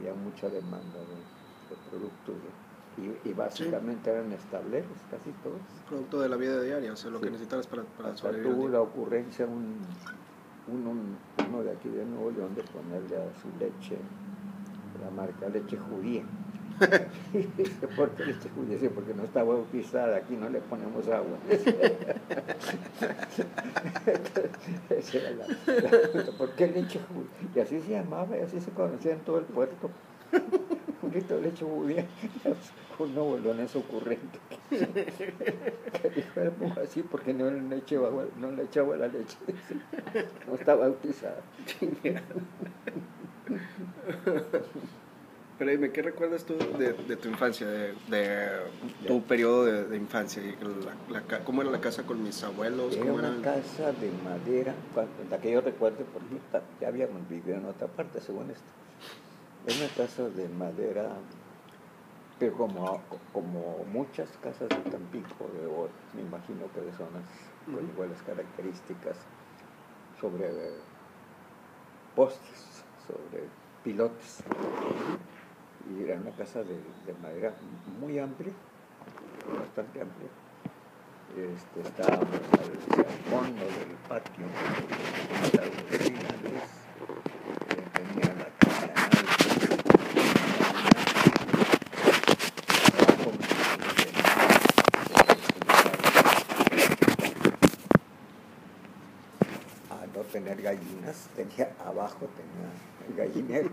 había mucha demanda de productos, y básicamente eran estableros, casi todos. Producto de la vida diaria, o sea, lo Sí. que necesitabas para Hasta sobrevivir. tuvo la ocurrencia uno de aquí de Nuevo León de ponerle a su leche la marca leche judía. ¿Por qué leche judía? Sí, porque no está bautizada, aquí no le ponemos agua. ¿Por qué leche judía? Y así se llamaba, y así se conocía en todo el puerto. Un litro de leche judía. Un nuevolonés ocurrente que dijo, le pongo así porque no le echaba la leche. No está bautizada. Pero dime, ¿qué recuerdas tú de tu infancia, de tu periodo de infancia? ¿Cómo era la casa con mis abuelos? Era una casa de madera, la que yo recuerdo, porque ya habíamos vivido en otra parte, según esto. Es una casa de madera, pero como muchas casas de Tampico, me imagino que de zonas con iguales características, sobre postes, sobre pilotes. Y era una casa de madera muy amplia, bastante amplia. Estábamos al fondo del patio, las vecinas, tenía la casa a no tener gallinas, abajo tenía el gallinero,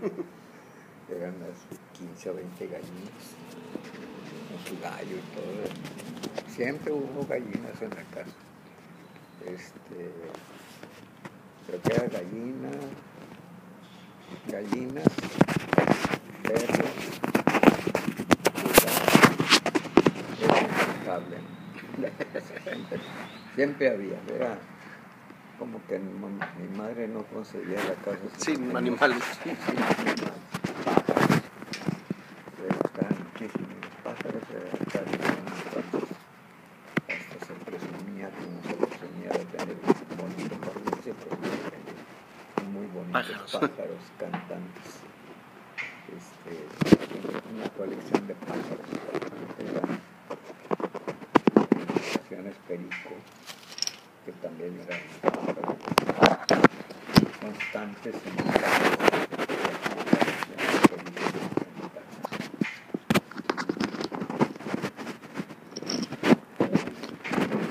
eran unas 15 o 20 gallinas, con su gallo y todo. Siempre hubo gallinas en la casa. Creo que era gallinas, perros, cable. Siempre había, era como que mi madre no conseguía la casa sin animales. Sin animales. Pájaros. Le gustaban muchísimo los pájaros, entonces hasta se presumía de tener un bonito jardín, se presumía de tener muy bonitos pájaros cantantes. Una colección de pájaros bastante grande. Ocasiones perico, que también eran constantes en el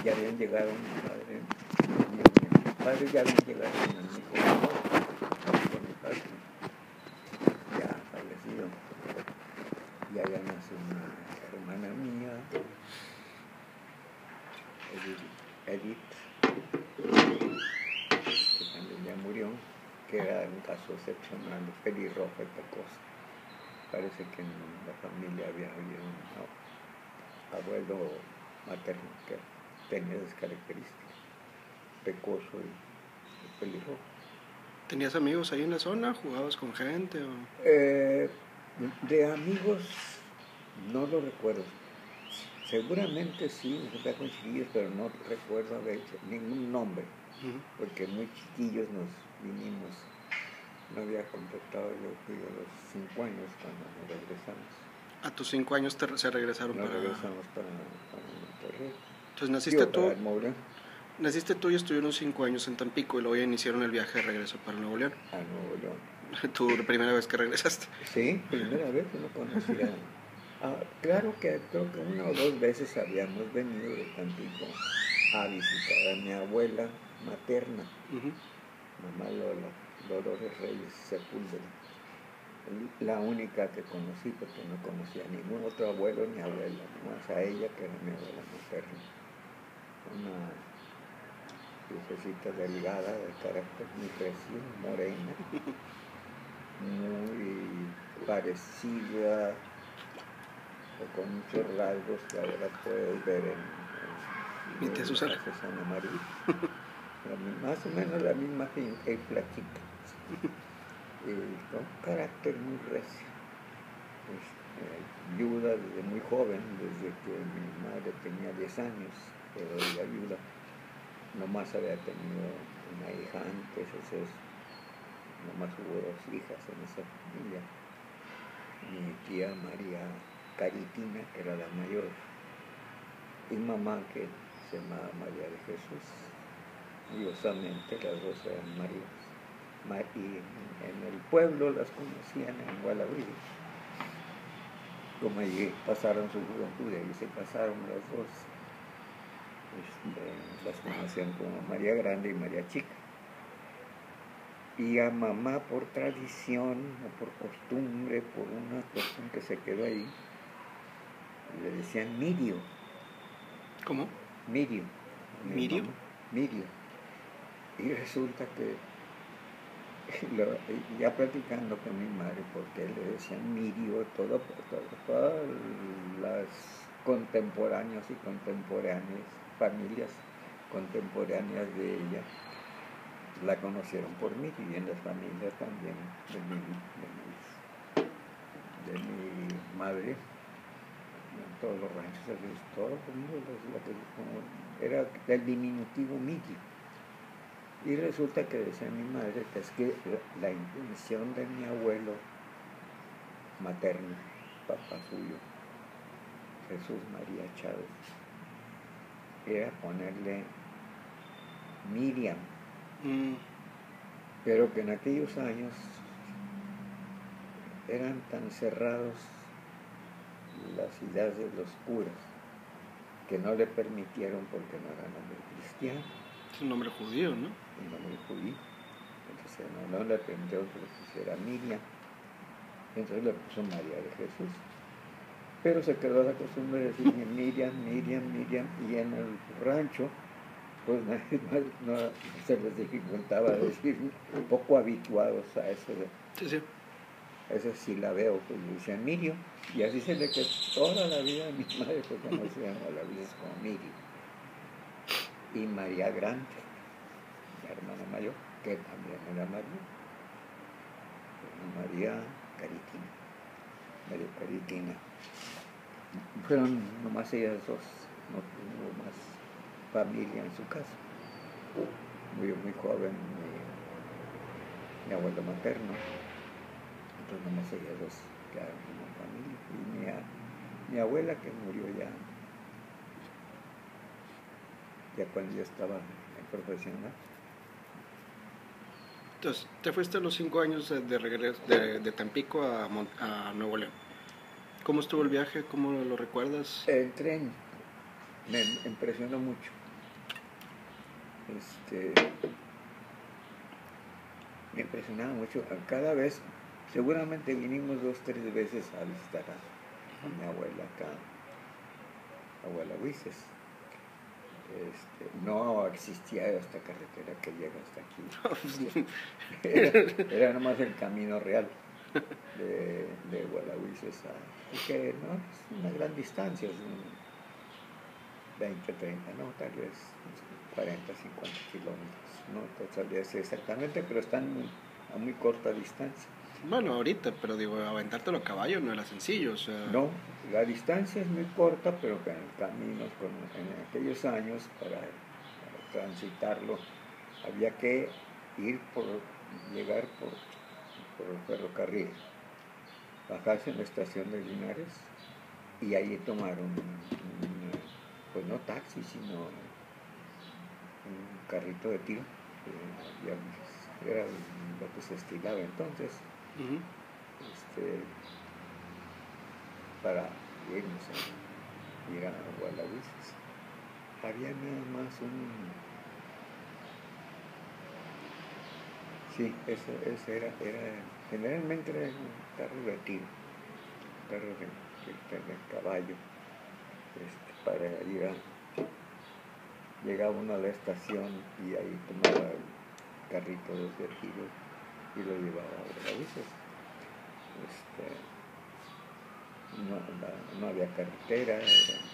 ya habían llegado mi padre ya habían llegado en mi padre, ya fallecido, y allá nació una hermana mía, Edith, que también ya murió, que era un caso excepcional, pelirroja y pecosa. Parece que en la familia había habido un abuelo materno que tenía esas características, pecoso y pelirrojo. ¿Tenías amigos ahí en la zona? ¿Jugabas con gente? De amigos no lo recuerdo. Seguramente sí, me con chiquillos, pero no recuerdo haber hecho ningún nombre, porque muy chiquillos nos vinimos. No había completado yo a los 5 años cuando nos regresamos. ¿A tus 5 años se regresaron regresamos para Monterrey. Entonces naciste tú y estuvieron 5 años en Tampico y luego ya iniciaron el viaje de regreso para Nuevo León. A Nuevo León. ¿Tu primera vez que regresaste? Sí, primera vez que no conocía. Claro que creo que 1 o 2 veces habíamos venido de Tampico a visitar a mi abuela materna, mamá Lola, Dolores Reyes Sepúlveda. La única que conocí, porque no conocía a ningún otro abuelo ni abuela, más a ella que era mi abuela materna. Una viejecita delgada, de carácter muy precioso, morena, muy parecida, con muchos rasgos que ahora puedes ver en Susana María. Más o menos la misma finca y flaquita. Con un carácter muy recio. Viuda desde muy joven, desde que mi madre tenía 10 años, pero ella viuda. Nomás había tenido una hija antes, nomás hubo 2 hijas en esa familia. tía María Caritina, que era la mayor, y mamá, que se llamaba María de Jesús. Curiosamente, las dos eran Marías. Y en el pueblo las conocían en Gualahuiri. Como allí pasaron su juventud, y se casaron las dos, las conocían como María Grande y María Chica. Y a mamá, por tradición o por costumbre, por una cuestión que se quedó ahí, le decían Mirio. ¿Cómo? Mirio. ¿Mirio? Mirio. Y resulta que, ya platicando con mi madre, porque le decían Mirio, todas las contemporáneos y contemporáneas, familias contemporáneas de ella, la conocieron por Mirio, y en la familia también de mi madre, en todos los ranchos, todo el mundo era del diminutivo Mirio. Y resulta que decía mi madre que es que la intención de mi abuelo materno, papá suyo, Jesús María Chávez, era ponerle Miriam, pero que en aquellos años eran tan cerrados las ideas de los curas que no le permitieron, porque no era nombre cristiano. Es un nombre judío, ¿no? Un nombre judío. Entonces no le permitieron que le pusiera Miriam. Entonces le puso María de Jesús. Pero se quedó la costumbre de decir Miriam, Miriam, Miriam, y en el rancho, pues no se les dificultaba decir, un poco habituados a eso de... Sí. Ese silabeo, pues le decían Mirio, y así se le quedó toda la vida a mi madre, pues conocían a la vida como Mirio. Y María Grande, mi hermana mayor, que también era María, María Caritina. Fueron nomás ellas dos, no tuvo más familia en su casa. Murió muy joven mi abuelo materno. Entonces nomás ellas dos quedaron como familia. Y mi abuela, que murió ya cuando yo estaba en profesional. Entonces, te fuiste a los 5 años de regreso de Tampico a Nuevo León. ¿Cómo estuvo el viaje? ¿Cómo lo recuerdas? El tren me impresionó mucho. Me impresionaba mucho. Cada vez, seguramente vinimos 2 o 3 veces a visitar a mi abuela acá, abuela Huices. No existía esta carretera que llega hasta aquí. Era nomás el camino real de Gualahuises que no es una gran distancia, es 20, 30, no, tal vez 40, 50 kilómetros, no te sabría decir exactamente, pero están a muy corta distancia. Bueno, ahorita, pero digo, aventártelo a caballo no era sencillo, o sea... No, la distancia es muy corta, pero que en el camino, en aquellos años, para transitarlo, había que llegar por el ferrocarril, bajarse en la estación de Linares y ahí tomar pues no taxi, sino un carrito de tiro, era lo que se estilaba entonces. Para irnos a ir a Gualahuises. Había nada más sí, ese era generalmente era un carro de tiro, carro de caballo, para ir llegaba uno a la estación y ahí tomaba el carrito de tiro y lo llevaba a Gualahuises. No había carretera, era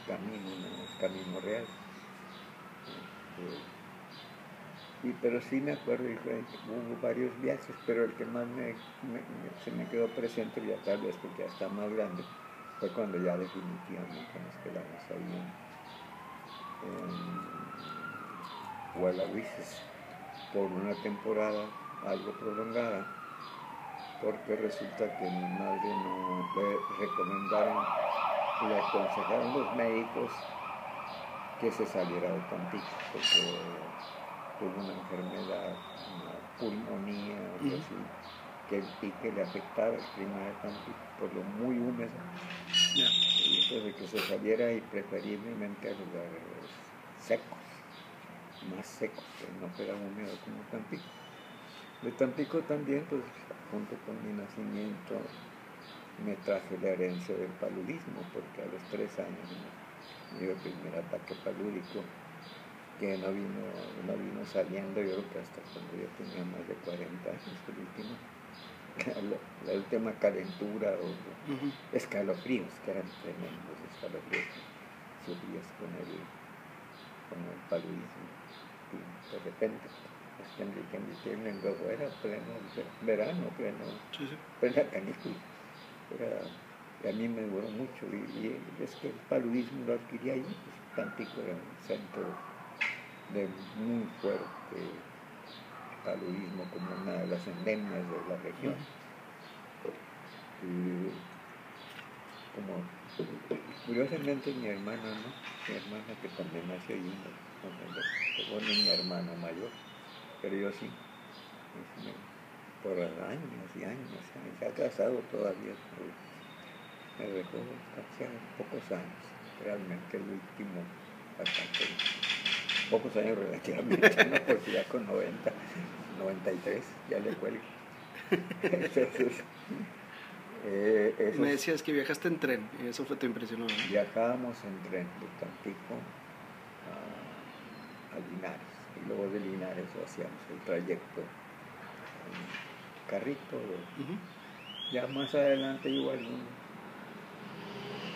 camino real. Pero sí me acuerdo, hubo varios viajes, pero el que más se me quedó presente, ya tal vez porque ya está más grande, fue cuando ya definitivamente nos quedamos ahí en Gualahuises por una temporada algo prolongada, porque resulta que mi madre no recomendaron, le aconsejaron los médicos que se saliera de Tampico, porque tuvo una enfermedad, una pulmonía, algo así, y que le afectaba el clima de Tampico por lo muy húmedo. Y entonces que se saliera y preferiblemente a lugares secos, más secos, que no fuera húmedo como Tampico. De Tampico también, pues junto con mi nacimiento, me traje la herencia del paludismo, porque a los 3 años me dio el primer ataque palúdico, que no vino saliendo, yo creo que hasta cuando yo tenía más de 40 años, la última calentura o escalofríos, que eran tremendos escalofríos, sufrías con el paludismo, y de repente, hasta en diciembre, luego era pleno verano, plena canícula. A mí me duró mucho, y es que el paludismo lo adquirí ahí, pues Tampico era un centro de muy fuerte paludismo, como una de las endemias de la región. Y como curiosamente mi hermana que también nació ahí, bueno, mi hermano mayor, pero yo sí, por años y años, se ha casado todavía, me dejó hace pocos años, realmente el último bastante, pocos años relativamente, ¿no? Porque ya con 93, ya le cuelgo. Entonces, me decías que viajaste en tren, eso fue tu impresión, ¿no? Viajábamos en tren de Tampico a Linares, y luego de Linares hacíamos el trayecto en carrito. Ya más adelante igual un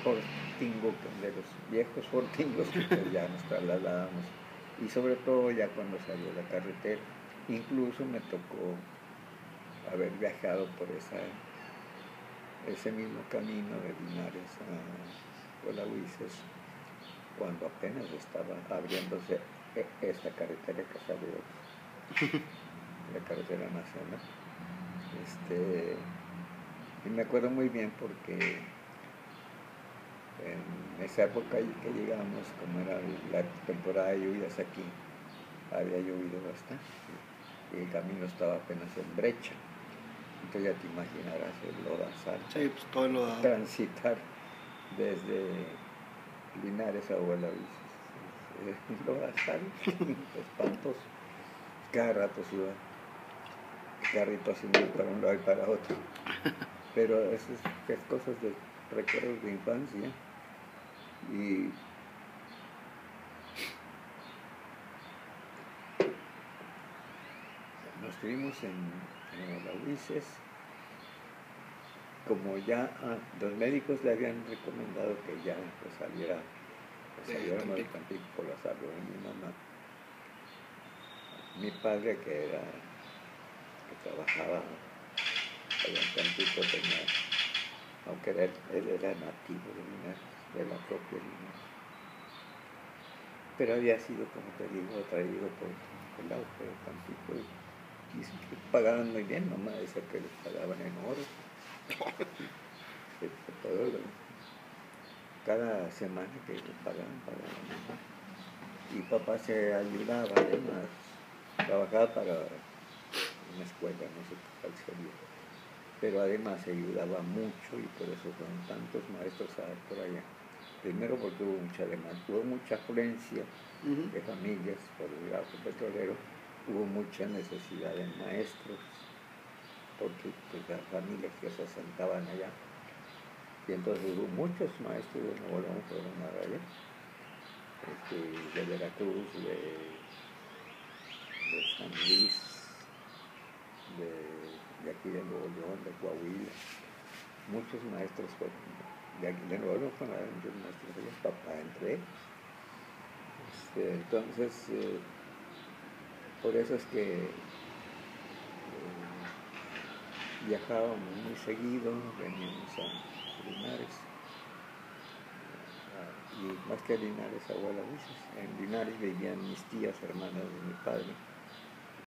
fortingo, de los viejos fortingos, que pues ya nos trasladábamos, y sobre todo ya cuando salió la carretera. Incluso me tocó haber viajado por ese mismo camino de Linares a Colahuises, cuando apenas estaba abriéndose esta carretera que salió, la carretera nacional. Y me acuerdo muy bien porque en esa época que llegamos, como era la temporada de lluvias aquí, había llovido bastante y el camino estaba apenas en brecha. Entonces ya te imaginarás el lodazal. Sí, pues todo el lodazal. Transitar desde Linares a Gualavices. Lodazal, espantoso. Cada rato se iba carrito así para un lado y para otro. Pero esas cosas de recuerdos de infancia. Y nos fuimos en Gualavices. Como ya los médicos le habían recomendado que ya pues, saliéramos de Tampico por la salud de mi mamá. Mi padre, que trabajaba allá en Tampico, aunque él era nativo de Linares, de la propia Linares, pero había sido, como te digo, traído por el auge de Tampico, y pagaban muy bien. Mamá decía que les pagaban en oro. Cada semana que pagaban. Y papá se ayudaba, además, trabajaba para una escuela, no sé cuál sería, pero además se ayudaba mucho, y por eso fueron tantos maestros por allá. Primero porque hubo mucha afluencia de familias por el gasto petrolero, hubo mucha necesidad de maestros, porque pues, las familias que se asentaban allá, y entonces hubo muchos maestros de Nuevo León fueron a allá, de Veracruz, de San Luis, de aquí de Nuevo León, de Coahuila. Muchos maestros fueron de aquí de Nuevo León, fueron muchos maestros de papá entre ellos. Entonces, por eso es que viajábamos muy seguido, veníamos a Linares, y más que a Linares, a Gualavices. En Linares vivían mis tías, hermanas de mi padre,